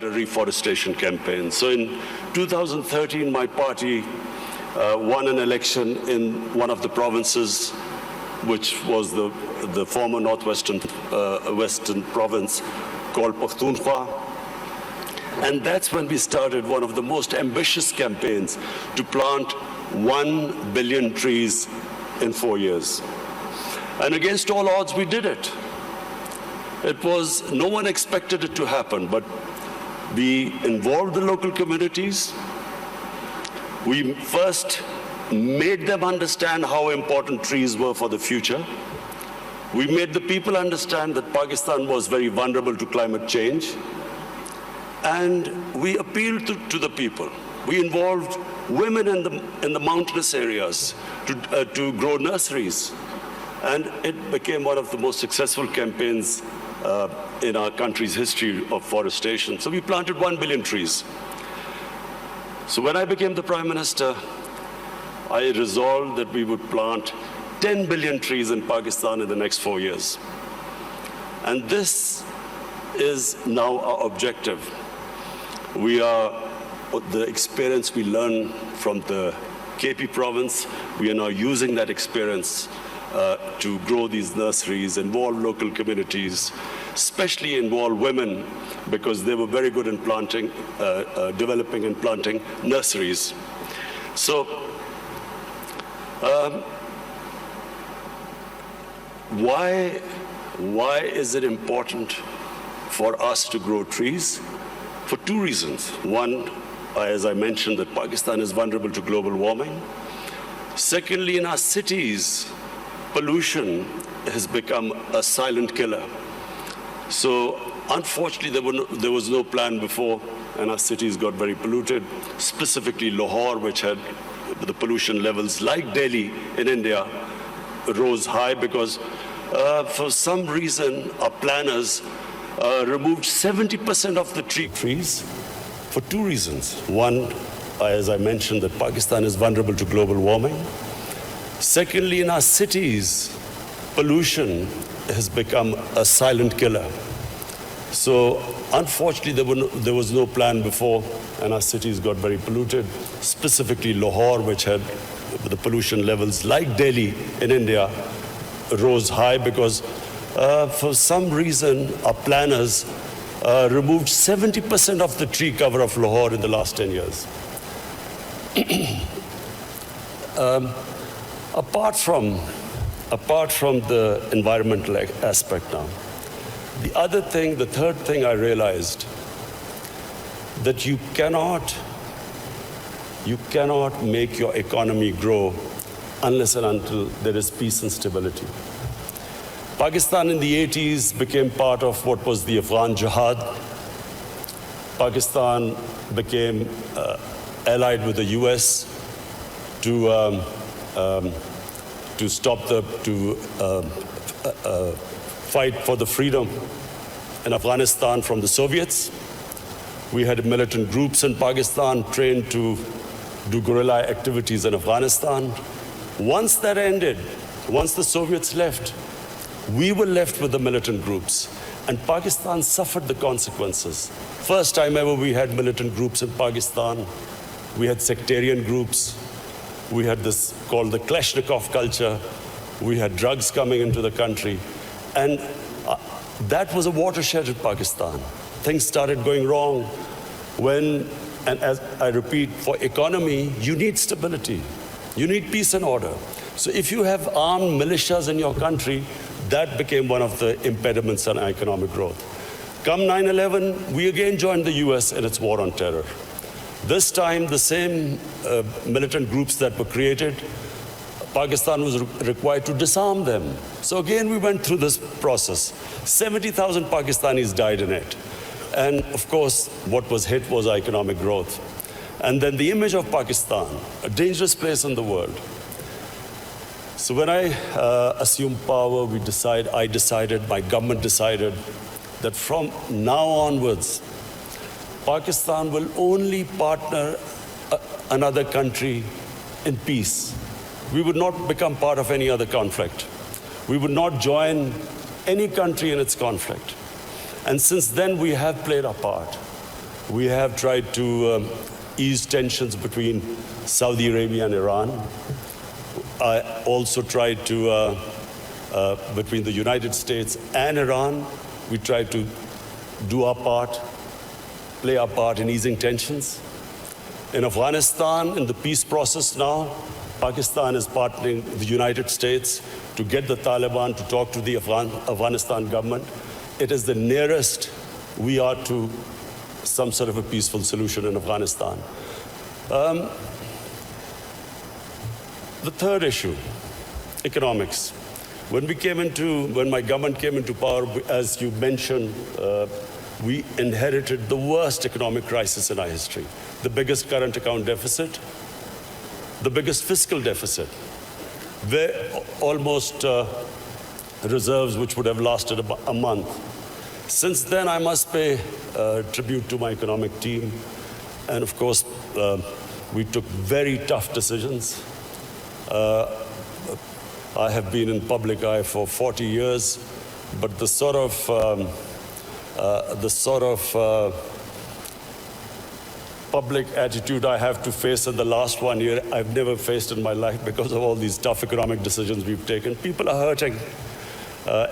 a reforestation campaign. So in 2013, my party won an election in one of the provinces, which was the former northwestern western province called Pakhtunkhwa. And that's when we started one of the most ambitious campaigns to plant 1 billion trees in 4 years. And against all odds, we did it. No one expected it to happen, but we involved the local communities. We first made them understand how important trees were for the future. We made the people understand that Pakistan was very vulnerable to climate change. And we appealed to the people. We involved women in the mountainous areas to grow nurseries. And it became one of the most successful campaigns in our country's history of forestation. So we planted 1 billion trees. So when I became the Prime Minister, I resolved that we would plant 10 billion trees in Pakistan in the next 4 years. And this is now our objective. The experience we learned from the KP province, we are now using that experience to grow these nurseries, involve local communities, especially involve women, because they were very good in planting, developing and planting nurseries. So, why is it important for us to grow trees? For two reasons. One, as I mentioned, that Pakistan is vulnerable to global warming. Secondly, in our cities, pollution has become a silent killer. So unfortunately, there was no plan before, and our cities got very polluted, specifically Lahore, which had the pollution levels, like Delhi in India, rose high because for some reason our planners removed 70% of the trees for two reasons. One, as I mentioned, that Pakistan is vulnerable to global warming. Secondly, in our cities, pollution has become a silent killer. So unfortunately, there was no plan before, and our cities got very polluted, specifically Lahore, which had the pollution levels, like Delhi in India, rose high because for some reason, our planners removed 70% of the tree cover of Lahore in the last 10 years. Apart from the environmental aspect now, the third thing I realized, that you cannot make your economy grow unless and until there is peace and stability. Pakistan in the 80s became part of what was the Afghan Jihad. Pakistan became allied with the US to fight for the freedom in Afghanistan from the Soviets. We had militant groups in Pakistan trained to do guerrilla activities in Afghanistan. Once that ended, once the Soviets left, we were left with the militant groups, and Pakistan suffered the consequences. First time ever we had militant groups in Pakistan. We had sectarian groups. We had this called the Kalashnikov culture. We had drugs coming into the country. And that was a watershed in Pakistan. Things started going wrong and as I repeat, for economy, you need stability. You need peace and order. So if you have armed militias in your country, that became one of the impediments on economic growth. Come 9/11, we again joined the US in its war on terror. This time, the same militant groups that were created, Pakistan was required to disarm them. So again, we went through this process. 70,000 Pakistanis died in it. And of course, what was hit was economic growth. And then the image of Pakistan, a dangerous place in the world. So when I assumed power, my government decided that from now onwards, Pakistan will only partner another country in peace. We would not become part of any other conflict. We would not join any country in its conflict. And since then, we have played our part. We have tried to ease tensions between Saudi Arabia and Iran. I also tried to, between the United States and Iran, we tried to do our part, play our part in easing tensions. In Afghanistan, in the peace process now, Pakistan is partnering with the United States to get the Taliban to talk to the Afghanistan government. It is the nearest we are to some sort of a peaceful solution in Afghanistan. The third issue, economics. When my government came into power, as you mentioned, we inherited the worst economic crisis in our history. The biggest current account deficit, the biggest fiscal deficit, almost reserves which would have lasted a month. Since then, I must pay tribute to my economic team. And of course, we took very tough decisions. I have been in public eye for 40 years, but the sort of public attitude I have to face in the last 1 year, I've never faced in my life because of all these tough economic decisions we've taken. People are hurting.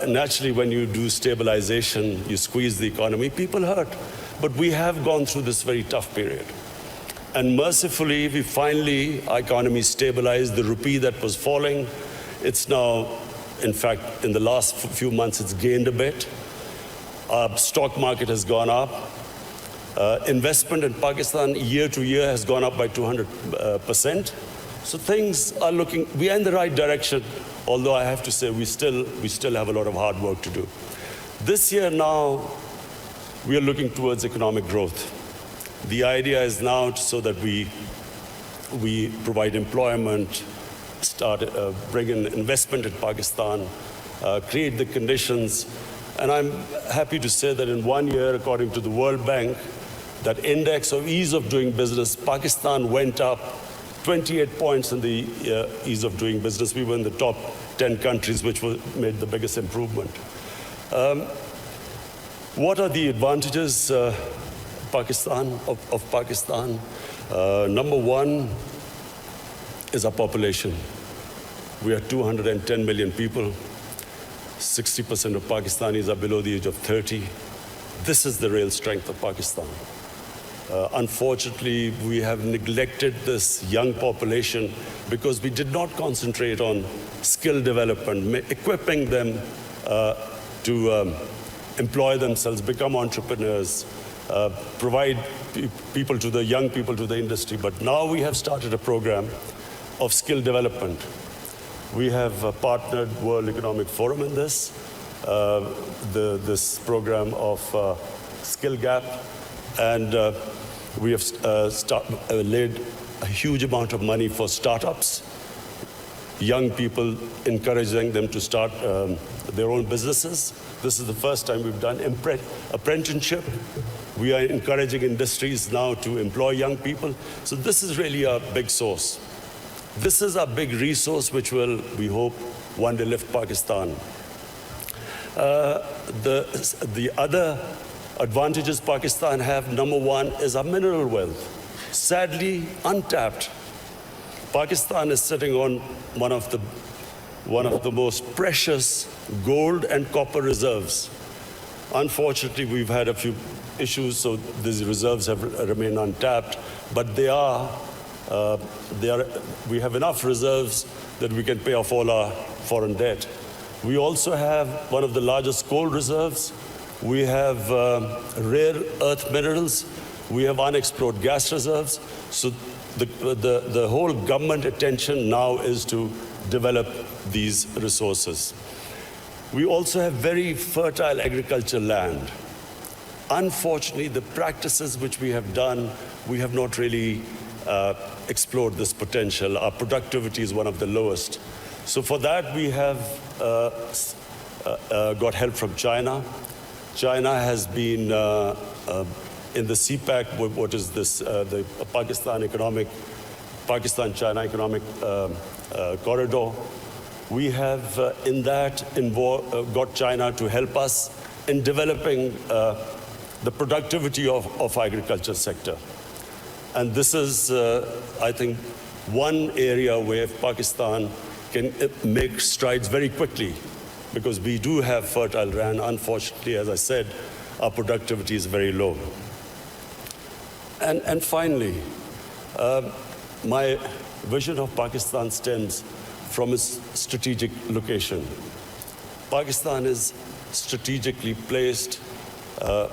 Naturally, when you do stabilization, you squeeze the economy, people hurt. But we have gone through this very tough period. And mercifully, our economy stabilized. The rupee that was falling, it's now, in fact, in the last few months, it's gained a bit. Our stock market has gone up. Investment in Pakistan year to year has gone up by 200%. So things are we are in the right direction, although I have to say we still have a lot of hard work to do. This year now, we are looking towards economic growth. The idea is now so that we provide employment, bring in investment in Pakistan, create the conditions. And I'm happy to say that in 1 year, according to the World Bank, that index of ease of doing business, Pakistan went up 28 points in the ease of doing business. We were in the top 10 countries which made the biggest improvement. What are the advantages of Pakistan? Number one is our population. We are 210 million people. 60% of Pakistanis are below the age of 30. This is the real strength of Pakistan. Unfortunately, we have neglected this young population because we did not concentrate on skill development, equipping them to employ themselves, become entrepreneurs, provide young people to the industry. But now we have started a program of skill development. We have partnered World Economic Forum in this program of Skill Gap, and we have laid a huge amount of money for startups, young people, encouraging them to start their own businesses. This is the first time we've done apprenticeship. We are encouraging industries now to employ young people. So this is really a big source. This is a big resource which will, we hope, one day lift Pakistan. The other advantages Pakistan have, number one, is our mineral wealth. Sadly, untapped. Pakistan is sitting on one of the most precious gold and copper reserves. Unfortunately, we've had a few issues, so these reserves have remained untapped, but we have enough reserves that we can pay off all our foreign debt. We also have one of the largest coal reserves. We have rare earth minerals. We have unexplored gas reserves. So the whole government attention now is to develop these resources. We also have very fertile agricultural land. Unfortunately, the practices which we have done, we have not really explored this potential. Our productivity is one of the lowest. So for that, we have got help from China. China has been in the CPEC, what is this, the Pakistan-China economic corridor. We have in that got China to help us in developing the productivity of agriculture sector. And this is, I think, one area where Pakistan can make strides very quickly, because we do have fertile land. Unfortunately, as I said, our productivity is very low. And finally, my vision of Pakistan stems from its strategic location. Pakistan is strategically placed,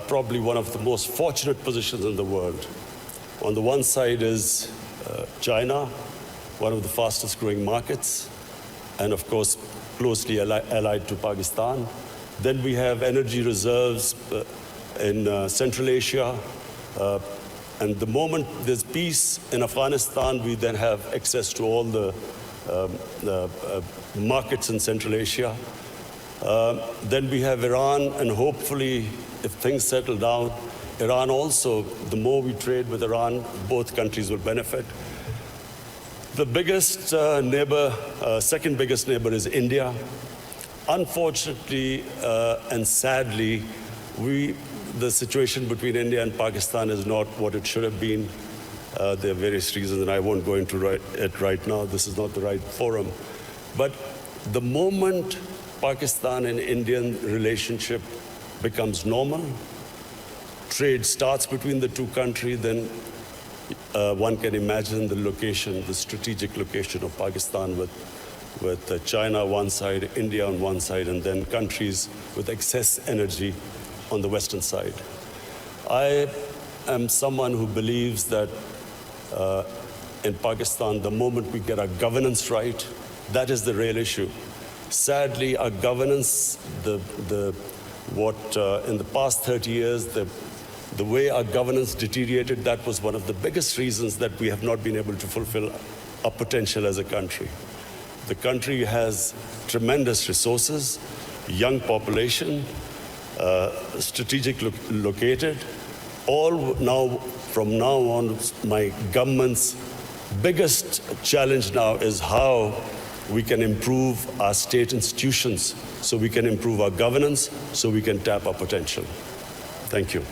probably one of the most fortunate positions in the world. On the one side is China, one of the fastest growing markets, and of course, closely allied to Pakistan. Then we have energy reserves in Central Asia. And the moment there's peace in Afghanistan, we then have access to all the markets in Central Asia. Then we have Iran, and hopefully, if things settle down, Iran also, the more we trade with Iran, both countries will benefit. The biggest neighbor, second biggest neighbor is India. Unfortunately and sadly, the situation between India and Pakistan is not what it should have been. There are various reasons, and I won't go into it right now. This is not the right forum. But the moment Pakistan and Indian relationship becomes normal, trade starts between the two countries, then one can imagine the location, the strategic location of Pakistan with China on one side, India on one side, and then countries with excess energy on the western side. I am someone who believes that in Pakistan, the moment we get our governance right, that is the real issue. Sadly, our governance, in the past 30 years, the way our governance deteriorated, that was one of the biggest reasons that we have not been able to fulfill our potential as a country. The country has tremendous resources, young population, strategic located. From now on, my government's biggest challenge now is how we can improve our state institutions, so we can improve our governance, so we can tap our potential. Thank you.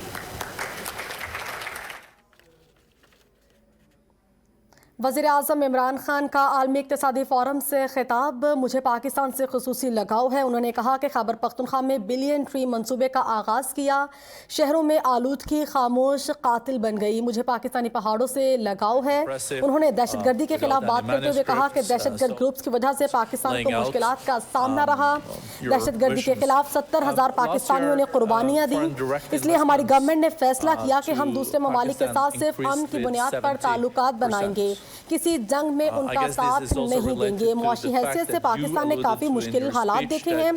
वज़ीर-ए-आज़म इमरान खान का आलमी इक़्तिसादी forum से खिताब। मुझे पाकिस्तान से ख़ुसूसी लगाव है। उन्होंने कहा कि खैबर पख्तूनख्वा में बिलियन ट्री मंसूबे का आगाज़ किया। शहरों में आलूदगी खामोश कातिल बन गई। मुझे पाकिस्तानी पहाड़ों से लगाव है। उन्होंने दहशतगर्दी के खिलाफ बात करते हुए कहा कि दहशतगर्द ग्रुप्स की वजह से पाकिस्तान को मुश्किलात का सामना रहा। दहशतगर्दी के खिलाफ 70,000 पाकिस्तानियों ने कुर्बानियाँ दी। इसलिए हमारी गवर्नमेंट ने फैसला किया कि हम दूसरे ममालिक के साथ सिर्फ अमन की बुनियाद पर ताल्लुकात बनाएंगे, किसी जंग में उनका साथ नहीं देंगे। मुआशी हैसियत से पाकिस्तान ने काफ़ी मुश्किल हालात देखे हैं।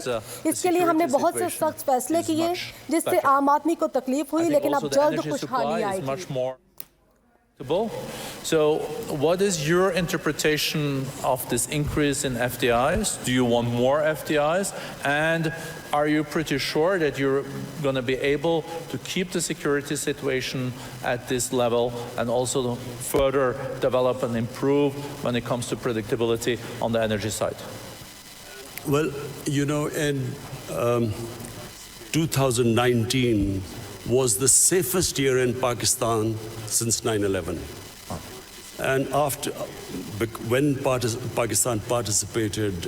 इसके लिए हमने बहुत से सख्त फैसले किए जिससे आम आदमी को तकलीफ हुई, लेकिन अब जल्द खुशहाली आएगी। So, what is your interpretation of this increase in FDIs? Do you want more FDIs? And are you pretty sure that you're going to be able to keep the security situation at this level and also further develop and improve when it comes to predictability on the energy side? Well, you know, in 2019 was the safest year in Pakistan since 9/11. And when Pakistan participated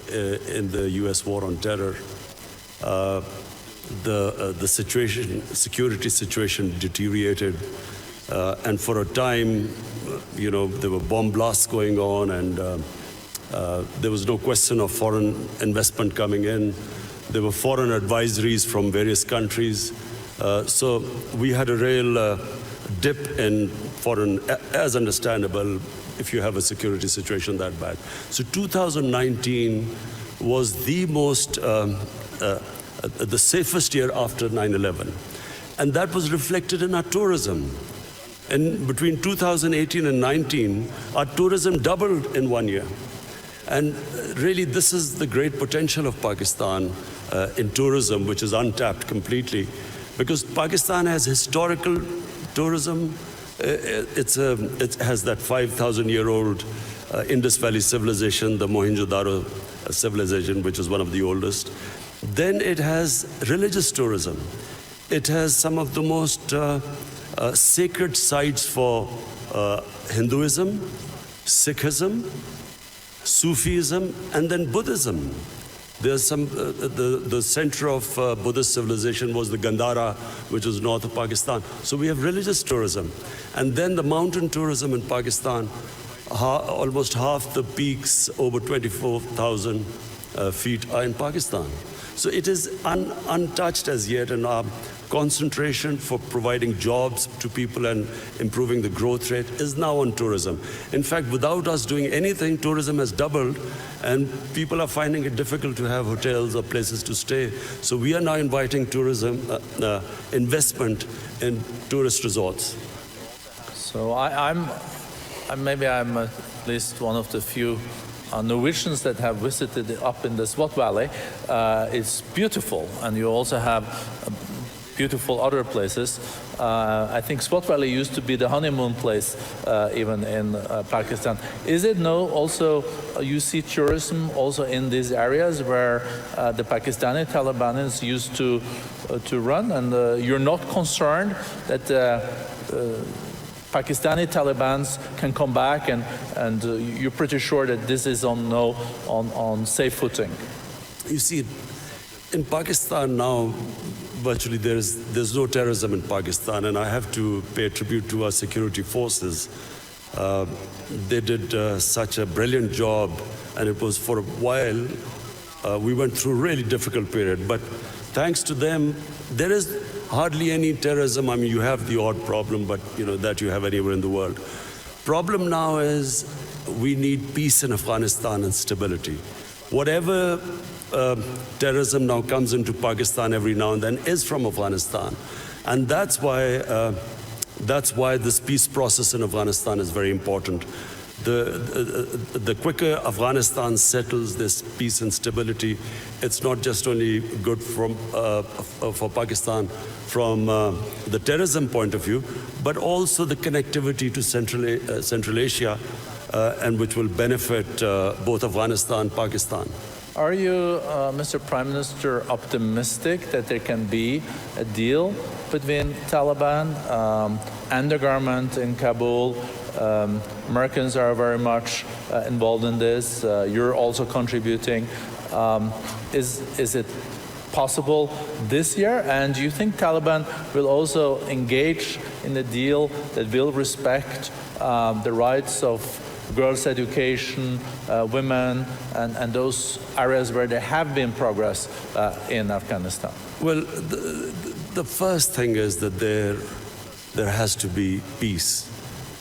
in the US war on terror, the security situation deteriorated. And for a time, you know, there were bomb blasts going on, and there was no question of foreign investment coming in. There were foreign advisories from various countries. So we had a real dip in foreign, as understandable if you have a security situation that bad. So 2019 was the most, the safest year after 9/11. And that was reflected in our tourism. And between 2018 and 19, our tourism doubled in 1 year. And really, this is the great potential of Pakistan in tourism, which is untapped completely. Because Pakistan has historical tourism. It has that 5,000-year-old Indus Valley civilization, the Mohenjo-daro civilization, which is one of the oldest. Then it has religious tourism. It has some of the most sacred sites for Hinduism, Sikhism, Sufism, and then Buddhism. There's some, the center of Buddhist civilization was the Gandhara, which was north of Pakistan. So we have religious tourism. And then the mountain tourism in Pakistan, almost half the peaks, over 24,000 feet, are in Pakistan. So it is untouched as yet, and our concentration for providing jobs to people and improving the growth rate is now on tourism. In fact, without us doing anything, tourism has doubled, and people are finding it difficult to have hotels or places to stay. So we are now inviting tourism investment in tourist resorts. So maybe I'm at least one of the few Norwegians that have visited up in the Swat Valley. It's beautiful, and you also have beautiful other places. I think Swat Valley used to be the honeymoon place even in Pakistan. Is it now also, you see tourism also in these areas where the Pakistani Taliban used to run, and you're not concerned that Pakistani Taliban can come back, and you're pretty sure that this is on safe footing? You see, in Pakistan now, virtually there's no terrorism in Pakistan, and I have to pay tribute to our security forces. They did such a brilliant job, and it was for a while, we went through a really difficult period, but thanks to them, there is hardly any terrorism. I mean, you have the odd problem, but that you have anywhere in the world. Problem now is we need peace in Afghanistan and stability. Whatever terrorism now comes into Pakistan every now and then is from Afghanistan, and that's why this peace process in Afghanistan is very important. The quicker Afghanistan settles this peace and stability, it's not just only good for Pakistan from the terrorism point of view, but also the connectivity to Central Asia, and which will benefit both Afghanistan and Pakistan. Are you, Mr. Prime Minister, optimistic that there can be a deal between Taliban and the government in Kabul? Americans are very much involved in this. You're also contributing. Is it possible this year? And do you think Taliban will also engage in a deal that will respect the rights of girls' education, women, and those areas where there have been progress in Afghanistan? Well, the first thing is that there has to be peace.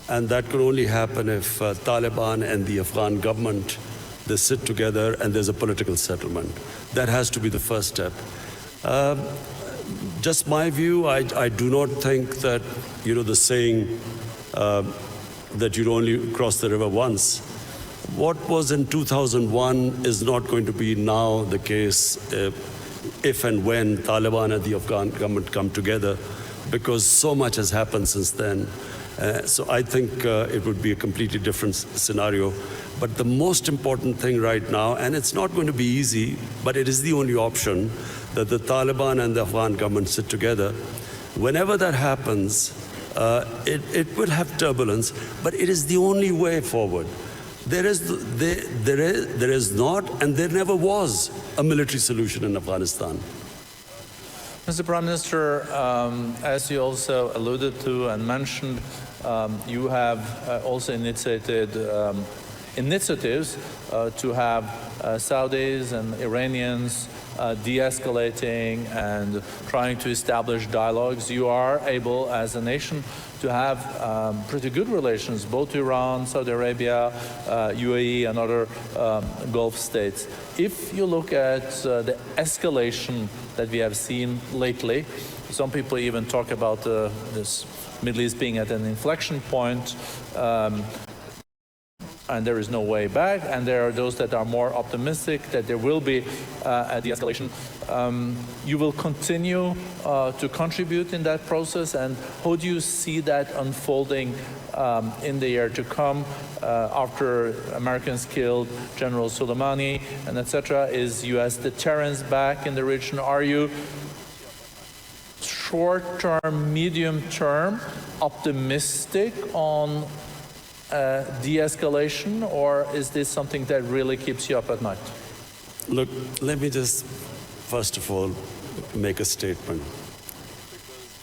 And that could only happen if Taliban and the Afghan government, they sit together and there's a political settlement. That has to be the first step. Just my view, I do not think that, the saying that you'd only cross the river once. What was in 2001 is not going to be now the case if and when Taliban and the Afghan government come together, because so much has happened since then. So I think it would be a completely different scenario. But the most important thing right now, and it's not going to be easy, but it is the only option, that the Taliban and the Afghan government sit together. Whenever that happens, it will have turbulence, but it is the only way forward. There is not, and there never was, a military solution in Afghanistan. Mr. Prime Minister, as you also alluded to and mentioned, you have also initiated initiatives to have Saudis and Iranians de-escalating and trying to establish dialogues. You are able, as a nation, to have pretty good relations, both Iran, Saudi Arabia, UAE, and other Gulf states. If you look at the escalation that we have seen lately, some people even talk about this Middle East being at an inflection point, and there is no way back, and there are those that are more optimistic that there will be a de-escalation. You will continue to contribute in that process, and how do you see that unfolding in the year to come after Americans killed General Soleimani and etc.? Is U.S. deterrence back in the region? Are you short-term, medium-term optimistic on de-escalation, or is this something that really keeps you up at night? Look, let me just, first of all, make a statement.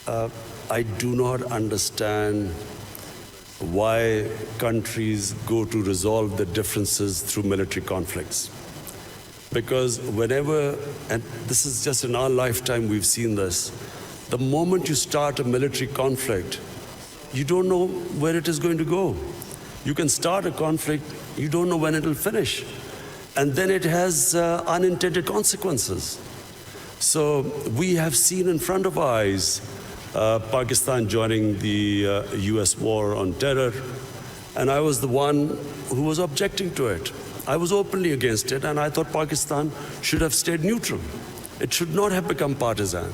I do not understand why countries go to resolve their differences through military conflicts. Because whenever, and this is just in our lifetime we've seen this, the moment you start a military conflict, you don't know where it is going to go. You can start a conflict, you don't know when it will finish. And then it has unintended consequences. So we have seen in front of our eyes Pakistan joining the US war on terror, and I was the one who was objecting to it. I was openly against it, and I thought Pakistan should have stayed neutral. It should not have become partisan,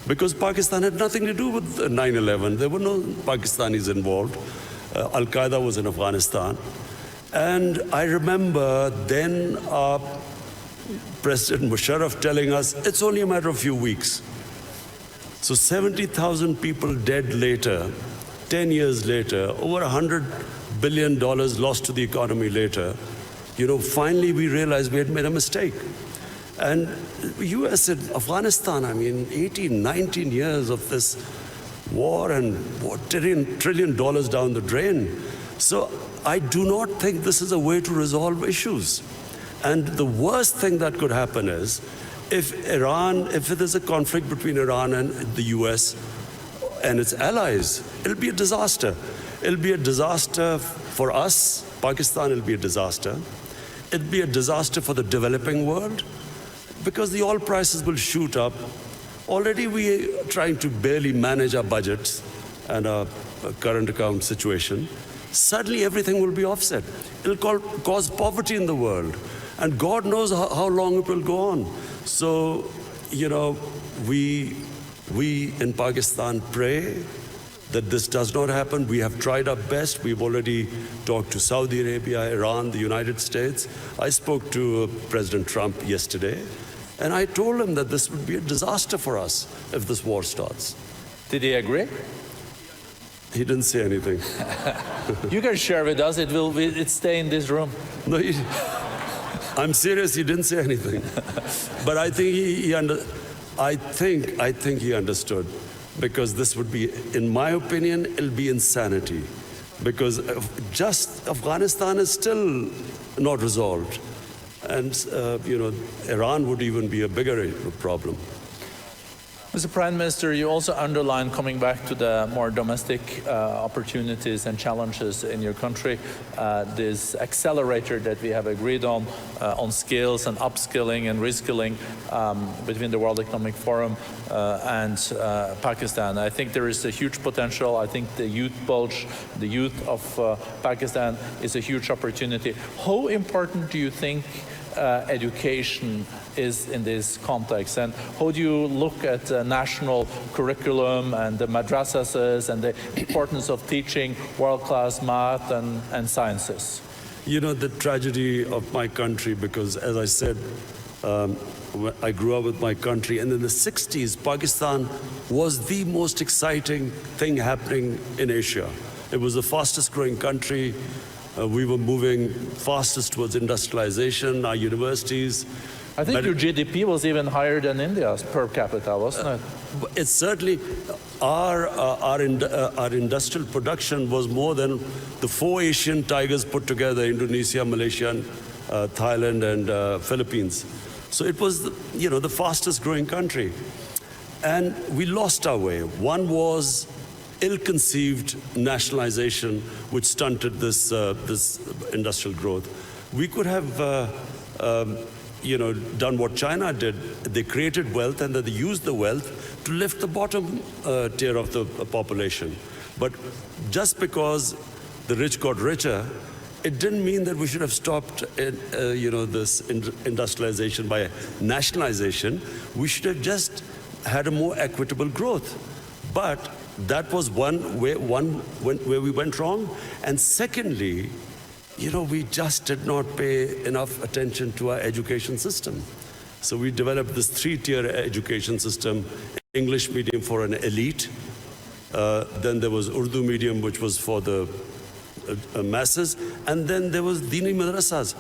because Pakistan had nothing to do with 9/11. There were no Pakistanis involved. Al-Qaeda was in Afghanistan. And I remember then President Musharraf telling us, it's only a matter of a few weeks. So 70,000 people dead later, 10 years later, over $100 billion lost to the economy later, finally we realized we had made a mistake. And US and Afghanistan, 18, 19 years of this war and $1 trillion down the drain. So I do not think this is a way to resolve issues. And the worst thing that could happen is if there's a conflict between Iran and the US and its allies, it'll be a disaster. It'll be a disaster for us, Pakistan, it'll be a disaster. It'll be a disaster for the developing world because the oil prices will shoot up. Already we are trying to barely manage our budgets and our current account situation. Suddenly everything will be offset. It'll cause poverty in the world. And God knows how long it will go on. So, we in Pakistan pray that this does not happen. We have tried our best. We've already talked to Saudi Arabia, Iran, the United States. I spoke to President Trump yesterday, and I told him that this would be a disaster for us if this war starts. Did he agree? He didn't say anything. You can share with us. It stay in this room. No, I'm serious. He didn't say anything. But I think I think he understood, because this would be, in my opinion, it'll be insanity, because just Afghanistan is still not resolved, and Iran would even be a bigger problem. Mr. Prime Minister, you also underlined, coming back to the more domestic opportunities and challenges in your country, this accelerator that we have agreed on skills and upskilling and reskilling between the World Economic Forum and Pakistan. I think there is a huge potential. I think the youth bulge, the youth of Pakistan is a huge opportunity. How important do you think education is in this context, and how do you look at the national curriculum and the madrasas and the importance of teaching world-class math and sciences? The tragedy of my country, because as I said, I grew up with my country, and in the 60s, Pakistan was the most exciting thing happening in Asia. It was the fastest growing country. We were moving fastest towards industrialization, our universities. I think your GDP was even higher than India's per capita, wasn't it? It's certainly, our industrial production was more than the 4 Asian tigers put together, Indonesia, Malaysia, Thailand, and Philippines. So it was, the fastest growing country. And we lost our way. One was ill-conceived nationalization, which stunted this industrial growth. We could have done what China did. They created wealth, and then they used the wealth to lift the bottom tier of the population. But just because the rich got richer, it didn't mean that we should have stopped this industrialization by nationalization. We should have just had a more equitable growth. But that was one where we went wrong. And secondly, we just did not pay enough attention to our education system. So we developed this 3-tier education system. English medium for an elite. Then there was Urdu medium, which was for the masses. And then there was Dini madrasas.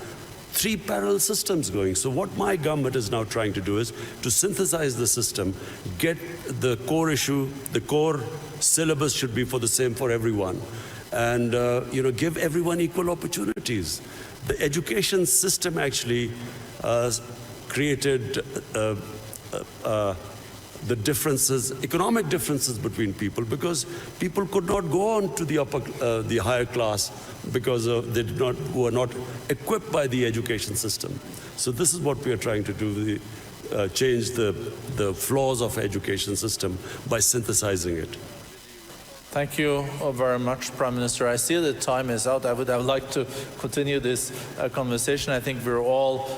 3 parallel systems going. So what my government is now trying to do is to synthesize the system, get the core issue, the core syllabus should be for the same for everyone. And, give everyone equal opportunities. The education system actually created the differences, economic differences between people, because people could not go on to the higher class because they were not equipped by the education system. So this is what we are trying to do, change the flaws of education system by synthesizing it. Thank you very much, Prime Minister. I see that time is out. I would like to continue this conversation. I think we're all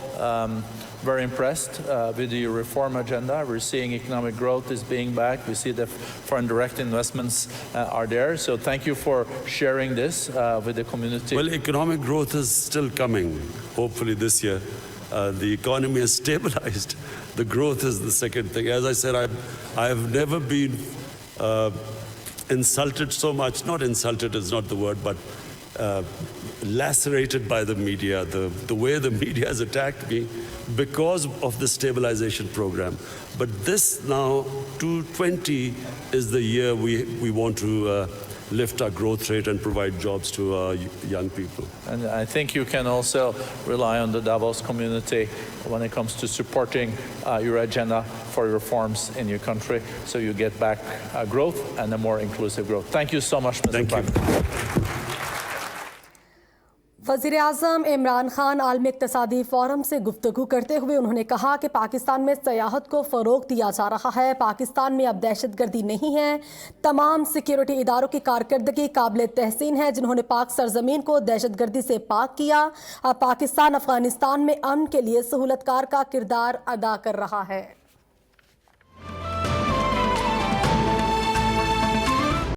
very impressed with the reform agenda. We're seeing economic growth is being back. We see that foreign direct investments are there. So thank you for sharing this with the community. Well, economic growth is still coming, hopefully this year. The economy has stabilized. The growth is the second thing. As I said, I have never been insulted so much. Not insulted is not the word, but lacerated by the media, the way the media has attacked me because of the stabilization program. But this now, 2020, is the year we want to lift our growth rate and provide jobs to our young people. And I think you can also rely on the Davos community when it comes to supporting your agenda for reforms in your country, so you get back growth and a more inclusive growth. Thank you so much, Mr. Prime Minister. वज़ीर-ए-आज़म इमरान खान आलमी इक़्तिसादी forum से गुफ्तगू करते हुए उन्होंने कहा कि पाकिस्तान में सयाहत को फ़रोग़ दिया जा रहा है। पाकिस्तान में अब दहशतगर्दी नहीं है। तमाम सिक्योरिटी इदारों की कारकर्दगी काबिल तहसीन है, जिन्होंने पाक सरज़मीन को दहशतगर्दी से पाक किया। अब पाकिस्तान अफ़गानिस्तान में अमन के लिए सहूलतकार का किरदार अदा कर रहा है।